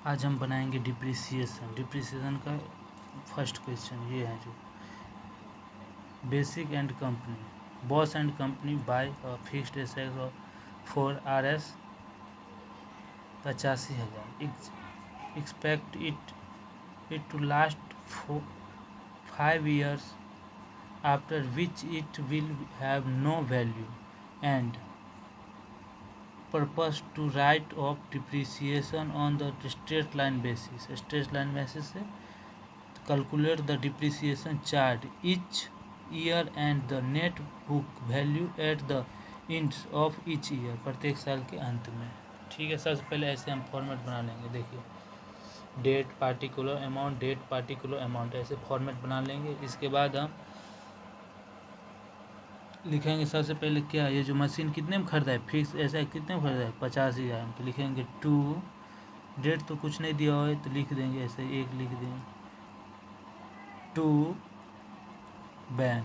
आज हम बनाएंगे डिप्रिसिएशन का फर्स्ट क्वेश्चन ये है जो basic and company boss and company buy fixed asset for RS 85,000 expect it to last 5 years after which it will have no value and purpose to write off depreciation on the straight line basis से calculate the depreciation charge each year and the net book value at the end of each year प्रत्येक साल के अंत में। ठीक है, सबसे पहले ऐसे हम फॉर्मेट बना लेंगे। देखिए डेट पार्टिकुलर अमाउंट ऐसे फॉर्मेट बना लेंगे। इसके बाद हम लिखेंगे सबसे पहले क्या, ये जो मशीन कितने में खरीदा है, फिक्स ऐसा कितने में खरीदा है 85,000 में, तो लिखेंगे 2 डेट तो कुछ नहीं दिया हो तो लिख देंगे ऐसे 1 लिख देंगे 2 बैंक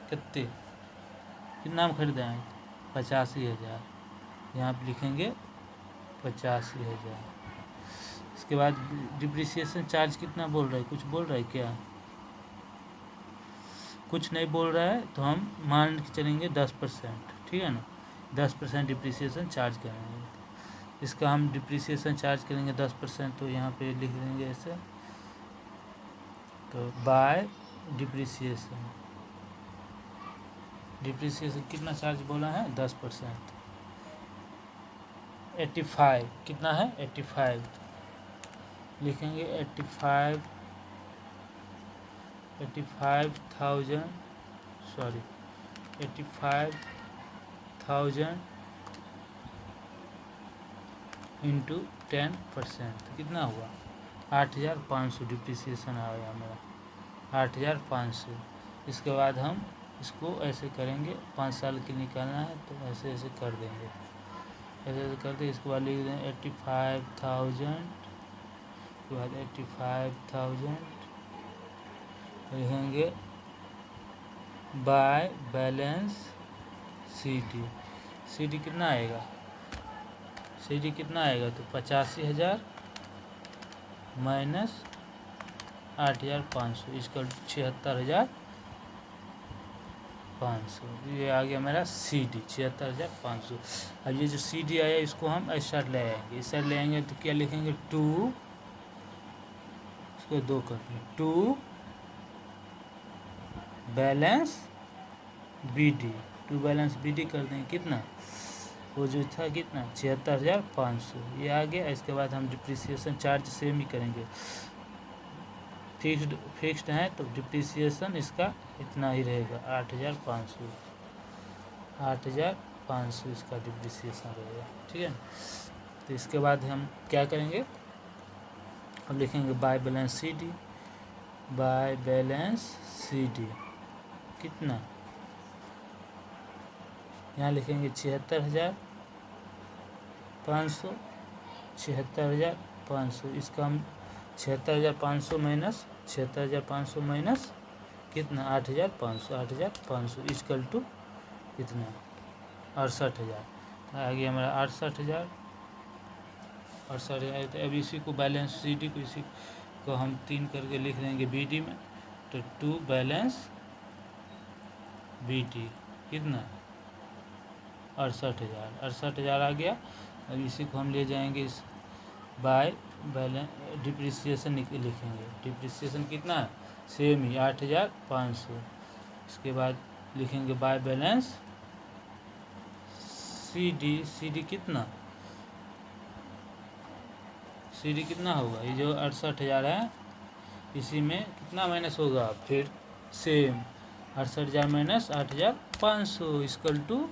कितने कितना में खरीदा है 85,000, यहाँ पर लिखेंगे 85,000। इसके बाद डिप्रिसिएशन चार्ज कितना बोल रहा है, कुछ बोल रहा है क्या, कुछ नहीं बोल रहा है तो हम मान के चलेंगे 10%। ठीक है ना, 10% डिप्रिसिएशन चार्ज करेंगे। इसका हम डिप्रिसिएशन चार्ज करेंगे 10%, तो यहाँ पे लिख देंगे ऐसे, तो बाय डिप्रिसिएशन कितना चार्ज बोला है 10%, 85 कितना है 85 लिखेंगे 85,000 इंटू 10% कितना हुआ 8,500 डिप्रिसिएशन आया मेरा 8,500। इसके बाद हम इसको ऐसे करेंगे, 5 साल की निकालना है तो ऐसे ऐसे कर देंगे, ऐसे कर दें। इसके बाद लिख दें 85,000, इसके बाद 85,000 लिखेंगे बाय बैलेंस सी डी कितना आएगा, तो 85,000 माइनस 8,500 इसका 76,500, ये आ गया मेरा CD 76,500। अब ये जो CD आया इसको हम इस साइड ले आएंगे, तो क्या लिखेंगे 2, इसको 2 कर दें 2 बैलेंस BD कर दें कितना, वो जो था कितना 76,500 ये आ गया। इसके बाद हम डिप्रिसिएशन चार्ज सेम ही करेंगे, फिक्स्ड है तो डिप्रिसिएशन इसका इतना ही रहेगा 8,500 इसका डिप्रिसिएशन रहेगा। ठीक है, तो इसके बाद हम क्या करेंगे, हम लिखेंगे बाय बैलेंस CD कितना, यहाँ लिखेंगे 76,500 इसका हम 76,500 माइनस कितना 8,500 इक्वल टू कितना 68,000 आ गया हमारा 68,000। तो अब इसी को बैलेंस CD को इसी को हम 3 करके लिख देंगे BD में, तो 2 बैलेंस BD कितना 68,000 आ गया। अब इसी को हम ले जाएंगे इस बाय बैलेंस डिप्रिसिएशन लिखेंगे, डिप्रिसिएशन कितना है सेम ही 8,500। इसके बाद लिखेंगे बाय बैलेंस CD कितना होगा, ये जो 68,000 है इसी में कितना माइनस होगा, फिर सेम 68,000 माइनस 8,500 इक्वल टू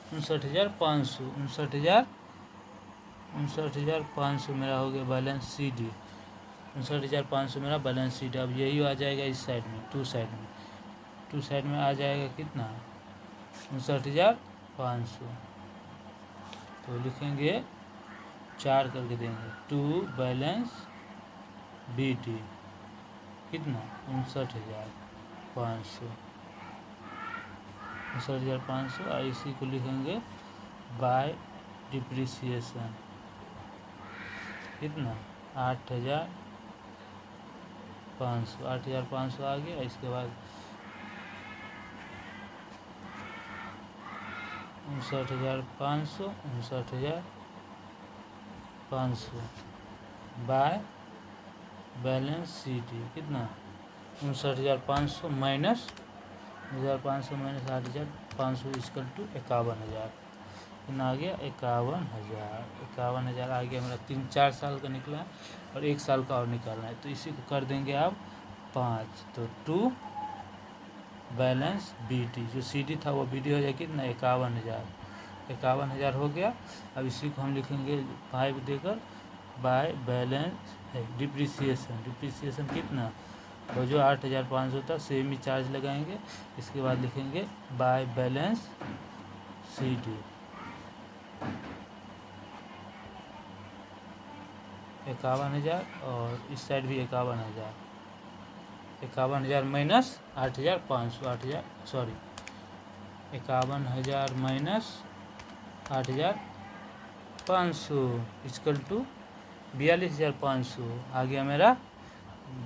59,500 मेरा हो गया बैलेंस CD, 59,500 मेरा बैलेंस CD। अब यही आ जाएगा इस साइड में, टू साइड में आ जाएगा कितना 59,500, तो लिखेंगे 4 करके देंगे 2 बैलेंस BD कितना 59,500 और इसी को लिखेंगे बाय डिप्रिसिएशन कितना 8,500 आ गया। इसके बाद 59,500 बाय बैलेंस सी डी कितना 59,500 माइनस 8,500 इक्वल टू 51,000 कितना आ गया 51,000 आ गया मेरा। 3-4 साल का निकला है और 1 साल का और निकालना है, तो इसी को कर देंगे आप 5, तो 2 बैलेंस बी डी, जो सी डी था वो बी डी हो जाए कितना 51,000 हो गया। अब इसी को हम लिखेंगे 5 देकर बाय बैलेंस डिप्रिसिएशन कितना, और जो 8,500 था सेम ही चार्ज लगाएंगे। इसके बाद लिखेंगे बाय बैलेंस सी डी 51,000 और इस साइड भी 51,000 माइनस 8,500 51,000 माइनस 8,500 इक्वल टू 42,500 आ गया मेरा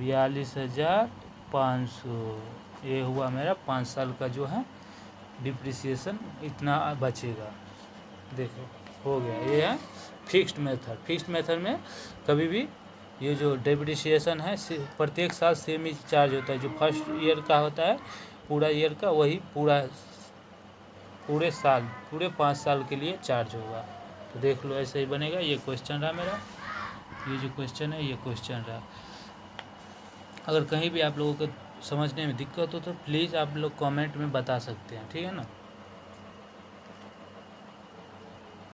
42,500। ये हुआ मेरा 5 साल का जो है डिप्रिसिएशन, इतना बचेगा। देखो हो गया, ये है फिक्स्ड मेथड में कभी भी ये जो डिप्रिसिएशन है प्रत्येक साल सेम ही चार्ज होता है। जो फर्स्ट ईयर का होता है पूरा ईयर का, वही पूरे 5 साल के लिए चार्ज होगा। तो देख लो ऐसे ही बनेगा। ये क्वेश्चन रहा मेरा, ये जो क्वेश्चन है ये क्वेश्चन रहा। अगर कहीं भी आप लोगों को समझने में दिक्कत हो तो प्लीज़ आप लोग कमेंट में बता सकते हैं, ठीक है ना।